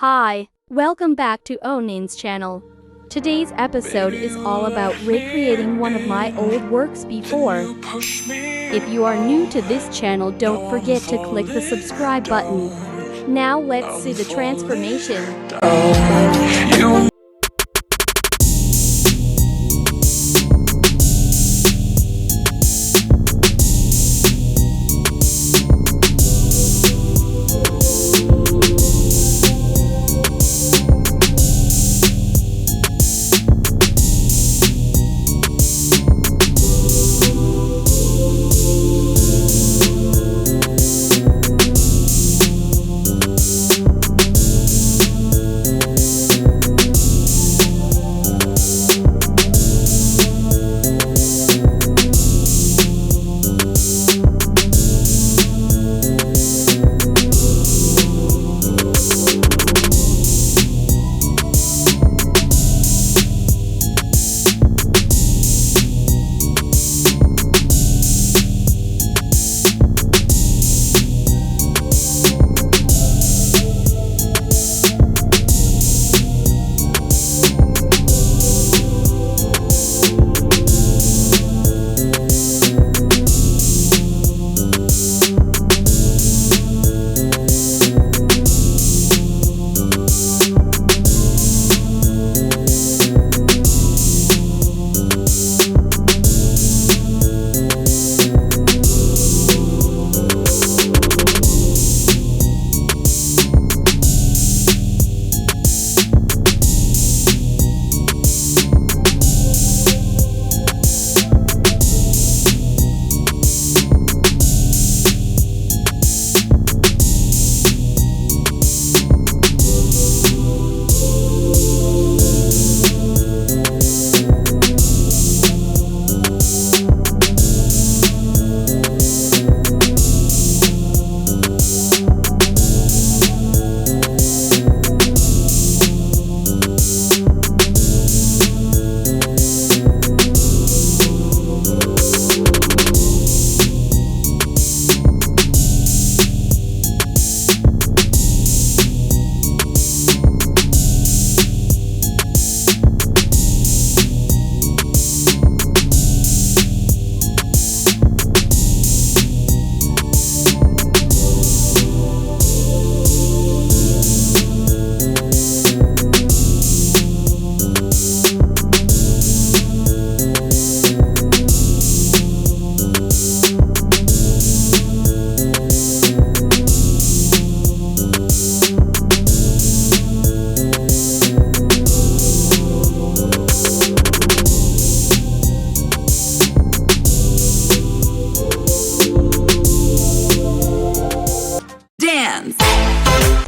Hi, welcome back to Onin's channel. Today's episode is all about recreating one of my old works before. If you are new to this channel, don't forget to click the subscribe button. Now let's see the transformation.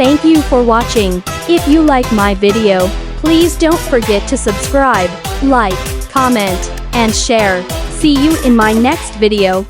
Thank you for watching. If you like my video, please don't forget to subscribe, like, comment, and share. See you in my next video.